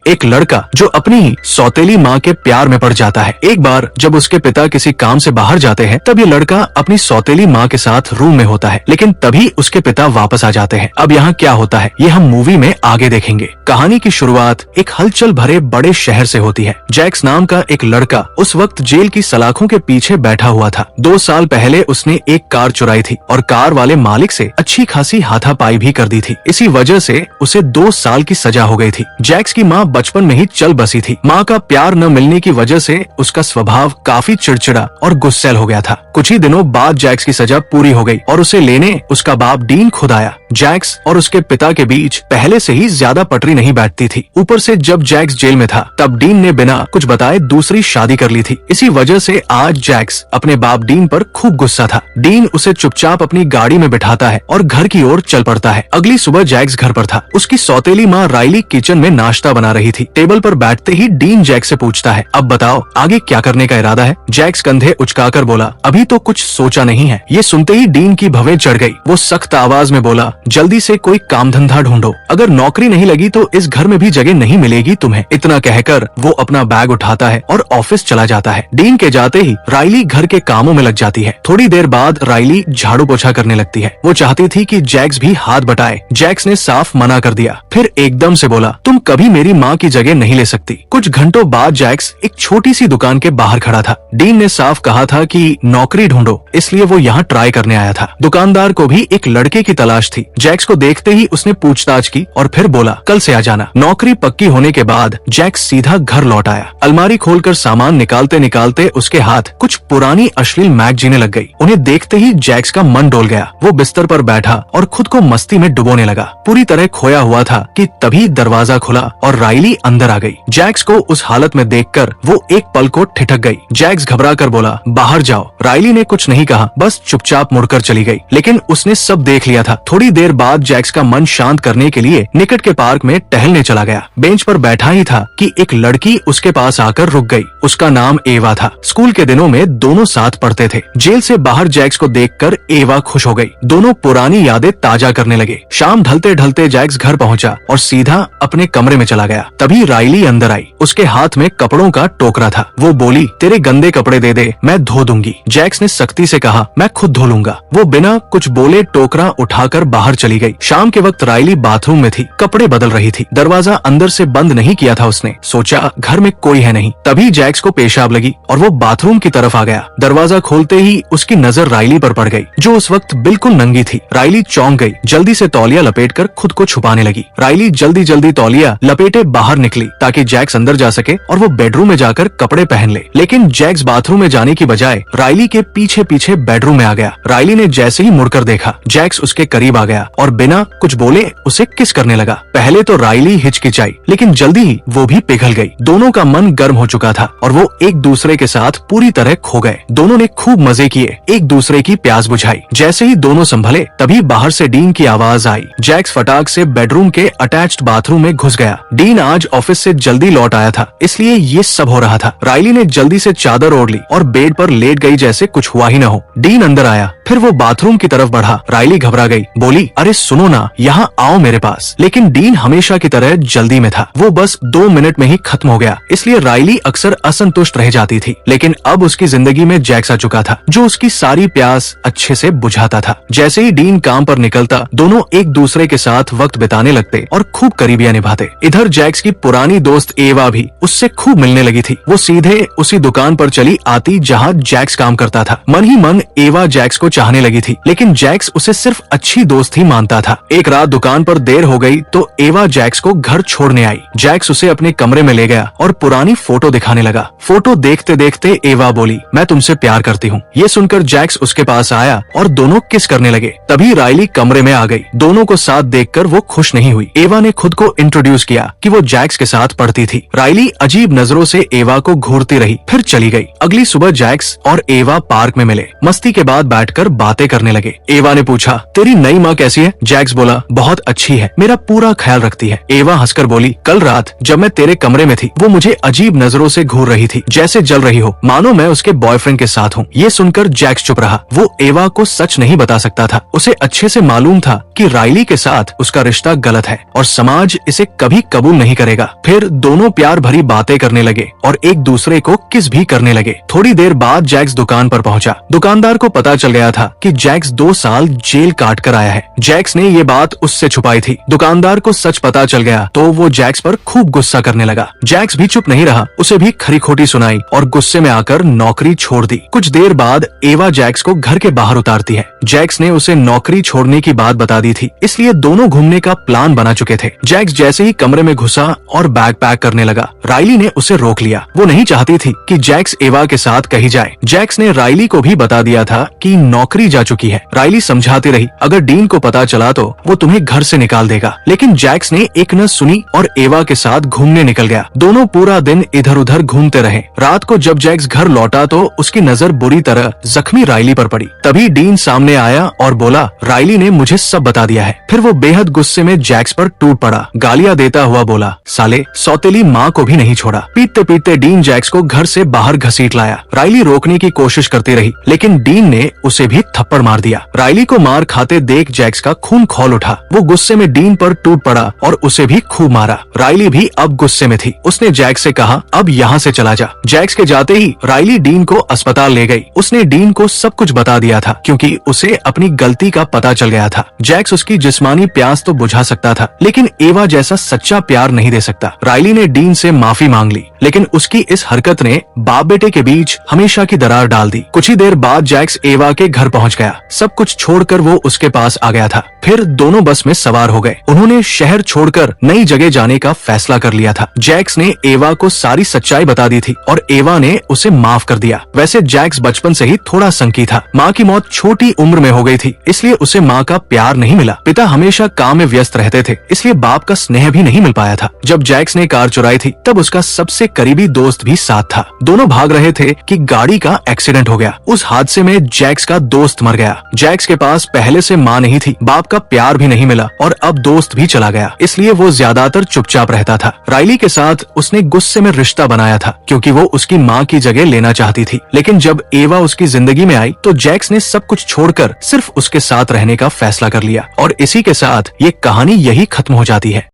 एक लड़का जो अपनी ही सौतेली माँ के प्यार में पड़ जाता है। एक बार जब उसके पिता किसी काम से बाहर जाते हैं तब ये लड़का अपनी सौतेली माँ के साथ रूम में होता है, लेकिन तभी उसके पिता वापस आ जाते हैं। अब यहाँ क्या होता है ये हम मूवी में आगे देखेंगे। कहानी की शुरुआत एक हलचल भरे बड़े शहर से होती है। जैक्स नाम का एक लड़का उस वक्त जेल की सलाखों के पीछे बैठा हुआ था। 2 साल पहले उसने एक कार चुराई थी और कार वाले मालिक से अच्छी खासी हाथापाई भी कर दी थी। इसी वजह से उसे 2 साल की सजा हो गई थी। जैक्स की माँ बचपन में ही चल बसी थी। माँ का प्यार न मिलने की वजह से उसका स्वभाव काफी चिड़चिड़ा और गुस्सैल हो गया था। कुछ ही दिनों बाद जैक्स की सजा पूरी हो गई और उसे लेने उसका बाप डीन खुद आया। जैक्स और उसके पिता के बीच पहले से ही ज्यादा पटरी नहीं बैठती थी। ऊपर से जब जैक्स जेल में था तब डीन ने बिना कुछ बताए दूसरी शादी कर ली थी। इसी वजह से आज जैक्स अपने बाप डीन पर खूब गुस्सा था। डीन उसे चुपचाप अपनी गाड़ी में बिठाता है और घर की ओर चल पड़ता है। अगली सुबह जैक्स घर पर था। उसकी सौतेली माँ राइली किचन में नाश्ता बना रही थी। टेबल पर बैठते ही डीन जैक्स से पूछता है, अब बताओ आगे क्या करने का इरादा है? जैक्स कंधे उचकाकर बोला, अभी तो कुछ सोचा नहीं है। ये सुनते ही डीन की भवें चढ़ गई। वो सख्त आवाज में बोला, जल्दी से कोई काम धंधा ढूंढो, अगर नौकरी नहीं लगी तो इस घर में भी जगह नहीं मिलेगी तुम्हें। इतना कहकर वो अपना बैग उठाता है और ऑफिस चला जाता है। डीन के जाते ही राइली घर के कामों में लग जाती है। थोड़ी देर बाद राइली झाड़ू पोछा करने लगती है। वो चाहती थी कि जैक्स भी हाथ बटाए। जैक्स ने साफ मना कर दिया, फिर एकदम से बोला, तुम कभी मेरी माँ की जगह नहीं ले सकती। कुछ घंटों बाद जैक्स एक छोटी सी दुकान के बाहर खड़ा था। डीन ने साफ कहा था कि नौकरी ढूंढो, इसलिए वो यहाँ ट्राई करने आया था। दुकानदार को भी एक लड़के की तलाश थी। जैक्स को देखते ही उसने पूछताछ की और फिर बोला, कल से आ जाना। नौकरी पक्की होने के बाद जैक्स सीधा घर लौट आया। अलमारी खोलकर सामान निकालते निकालते उसके हाथ कुछ पुरानी अश्लील मैगजीनें लग गई। उन्हें देखते ही जैक्स का मन डोल गया। वो बिस्तर पर बैठा और खुद को मस्ती में डुबोने लगा। पूरी तरह खोया हुआ था कि तभी दरवाजा खुला और राइली अंदर आ गई। जैक्स को उस हालत में देखकर वो एक पल को ठिठक गई। जैक्स घबरा कर बोला, बाहर जाओ। राइली ने कुछ नहीं कहा, बस चुपचाप मुड़कर चली गई। लेकिन उसने सब देख लिया था। थोड़ी देर बाद जैक्स का मन शांत करने के लिए निकट के पार्क में टहलने चला गया। बेंच पर बैठा ही था कि एक लड़की उसके पास आकर रुक गई। उसका नाम एवा था। स्कूल के दिनों में दोनों साथ पढ़ते थे। जेल से बाहर जैक्स को देखकर एवा खुश हो गई। दोनों पुरानी यादें ताजा करने लगे। शाम ढलते ढलते जैक्स घर पहुंचा और सीधा अपने कमरे में चला गया। तभी राइली अंदर आई। उसके हाथ में कपड़ों का टोकरा था। वो बोली, तेरे गंदे कपड़े दे दे, मैं धो दूंगी। जैक्स ने सख्ती से कहा, मैं खुद धो लूंगा। वो बिना कुछ बोले टोकरा उठाकर बाहर चली गई। शाम के वक्त राइली बाथरूम में थी, कपड़े बदल रही थी। दरवाजा अंदर से बंद नहीं किया था उसने। सोचा घर में कोई है नहीं। तभी जैक्स को पेशाब लगी और वो बाथरूम की तरफ आ गया। दरवाजा खोलते ही उसकी नजर राइली पर पड़ गई, जो उस वक्त बिल्कुल नंगी थी। राइली चौंक गई। जल्दी से तौलिया लपेटकर खुद को छुपाने लगी। राइली जल्दी जल्दी तौलिया लपेटे बाहर निकली ताकि जैक्स अंदर जा सके और वो बेडरूम में जाकर कपड़े पहन ले। लेकिन जैक्स बाथरूम में जाने की बजाय राइली के पीछे पीछे बेडरूम में आ गया। राइली ने जैसे ही मुड़कर देखा, जैक्स उसके करीब आ गया और बिना कुछ बोले उसे किस करने लगा। पहले तो राइली हिचकिचाई, लेकिन जल्दी ही वो भी पिघल गई। दोनों का मन गर्म हो चुका था और वो एक दूसरे के साथ पूरी तरह खो गए। दोनों ने खूब मजे किए, एक दूसरे की प्यास बुझाई। जैसे ही दोनों संभले तभी बाहर से डीन की आवाज आई। जैक्स फटाक से बेडरूम के अटैच्ड बाथरूम में घुस गया। डीन आज ऑफिस से जल्दी लौट आया था, इसलिए ये सब हो रहा था। राइली ने जल्दी से चादर ओढ़ ली और बेड पर लेट गई जैसे कुछ हुआ ही न हो। डीन अंदर आया, फिर वो बाथरूम की तरफ बढ़ा। राइली घबरा गई, बोली, अरे सुनो ना, यहाँ आओ मेरे पास। लेकिन डीन हमेशा की तरह जल्दी में था। वो बस 2 मिनट में ही खत्म हो गया, इसलिए राइली अक्सर असंतुष्ट रह जाती थी। लेकिन अब उसकी जिंदगी में जैक्स आ चुका था, जो उसकी सारी प्यास अच्छे से बुझाता था। जैसे ही डीन काम पर निकलता, दोनों एक दूसरे के साथ वक्त बिताने लगते और खूब करीबियां निभाते। इधर जैक्स की पुरानी दोस्त एवा भी उससे खूब मिलने लगी थी। वो सीधे उसी दुकान पर चली आती जहाँ जैक्स काम करता था। मन ही मन एवा जैक्स को चाहने लगी थी, लेकिन जैक्स उसे सिर्फ अच्छी दोस्त ही मानता था। एक रात दुकान पर देर हो गई तो एवा जैक्स को घर छोड़ने आई। जैक्स उसे अपने कमरे में ले गया और पुरानी फोटो दिखाने लगा। फोटो देखते देखते एवा बोली, मैं तुमसे प्यार करती हूँ। ये सुनकर जैक्स उसके पास आया और दोनों किस करने लगे। तभी राइली कमरे में आ गई। दोनों को साथ देखकर वो खुश नहीं हुई। एवा ने खुद को इंट्रोड्यूस किया कि वो जैक्स के साथ पढ़ती थी। राइली अजीब नजरों से एवा को घूरती रही, फिर चली गई। अगली सुबह जैक्स और एवा पार्क में मिले। मस्ती के बाद बैठकर बातें करने लगे। एवा ने पूछा, तेरी नई माँ कैसी कैसी है? जैक्स बोला, बहुत अच्छी है, मेरा पूरा ख्याल रखती है। एवा हंसकर बोली, कल रात जब मैं तेरे कमरे में थी वो मुझे अजीब नजरों से घूर रही थी, जैसे जल रही हो, मानो मैं उसके बॉयफ्रेंड के साथ हूँ। ये सुनकर जैक्स चुप रहा। वो एवा को सच नहीं बता सकता था। उसे अच्छे से मालूम था कि राइली के साथ उसका रिश्ता गलत है और समाज इसे कभी कबूल नहीं करेगा। फिर दोनों प्यार भरी बातें करने लगे और एक दूसरे को किस भी करने लगे। थोड़ी देर बाद जैक्स दुकान पर पहुंचा। दुकानदार को पता चल गया था कि जैक्स 2 साल जेल काट कर आया है। जैक्स ने ये बात उससे छुपाई थी। दुकानदार को सच पता चल गया तो वो जैक्स पर खूब गुस्सा करने लगा। जैक्स भी चुप नहीं रहा, उसे भी खरी खोटी सुनाई और गुस्से में आकर नौकरी छोड़ दी। कुछ देर बाद एवा जैक्स को घर के बाहर उतारती है। जैक्स ने उसे नौकरी छोड़ने की बात बता दी थी, इसलिए दोनों घूमने का प्लान बना चुके थे। जैक्स जैसे ही कमरे में घुसा और बैग पैक करने लगा, राइली ने उसे रोक लिया। वो नहीं चाहती थी कि जैक्स एवा के साथ कहीं जाए। जैक्स ने राइली को भी बता दिया था कि नौकरी जा चुकी है। राइली समझाती रही, अगर डीन को पता चला तो वो तुम्हें घर से निकाल देगा। लेकिन जैक्स ने एक न सुनी और एवा के साथ घूमने निकल गया। दोनों पूरा दिन इधर उधर घूमते रहे। रात को जब जैक्स घर लौटा तो उसकी नजर बुरी तरह जख्मी राइली पर पड़ी। तभी डीन सामने आया और बोला, राइली ने मुझे सब बता दिया है। फिर वो बेहद गुस्से में जैक्स पर टूट पड़ा। गालियां देता हुआ बोला, साले सौतेली माँ को भी नहीं छोड़ा। पीटते पीटते डीन जैक्स को घर से बाहर घसीट लाया। राइली रोकने की कोशिश करती रही, लेकिन डीन ने उसे भी थप्पड़ मार दिया। राइली को मार खाते देख जैक्स का खून खौल उठा। वो गुस्से में डीन पर टूट पड़ा और उसे भी खूब मारा। राइली भी अब गुस्से में थी। उसने जैक्स से कहा, अब यहाँ से चला जा। जैक्स के जाते ही राइली डीन को अस्पताल ले गई। उसने डीन को सब कुछ बता दिया था क्योंकि उसे अपनी गलती का पता चल गया था। जैक्स उसकी जिस्मानी प्यास तो बुझा सकता था, लेकिन एवा जैसा सच्चा प्यार नहीं दे सकता। राइली ने डीन से माफी मांग ली, लेकिन उसकी इस हरकत ने बाप बेटे के बीच हमेशा की दरार डाल दी। कुछ ही देर बाद जैक्स एवा के घर पहुंच गया। सब कुछ छोड़कर वो उसके पास आ गया था। फिर दोनों बस में सवार हो गए। उन्होंने शहर छोड़कर नई जगह जाने का फैसला कर लिया था। जैक्स ने एवा को सारी सच्चाई बता दी थी और एवा ने उसे माफ कर दिया। वैसे जैक्स बचपन से ही थोड़ा संकी था। माँ की मौत छोटी उम्र में हो गई थी, इसलिए उसे माँ का प्यार नहीं मिला। पिता हमेशा काम में व्यस्त रहते थे, इसलिए बाप का स्नेह भी नहीं मिल पाया था। जब जैक्स ने कार चुराई थी तब उसका सबसे करीबी दोस्त भी साथ था। दोनों भाग रहे थे कि गाड़ी का एक्सीडेंट हो गया। उस हादसे में जैक्स का दोस्त मर गया। जैक्स के पास पहले से माँ नहीं थी, बाप का प्यार भी नहीं मिला और अब दोस्त भी चला गया, इसलिए वो ज्यादातर चुपचाप रहता था। राइली के साथ उसने गुस्से में रिश्ता बनाया था क्योंकि वो उसकी माँ की जगह लेना चाहती थी। लेकिन जब एवा उसकी जिंदगी में आई तो जैक्स ने सब कुछ छोड़कर सिर्फ उसके साथ रहने का फैसला कर लिया और इसी के साथ ये कहानी यही खत्म हो जाती है।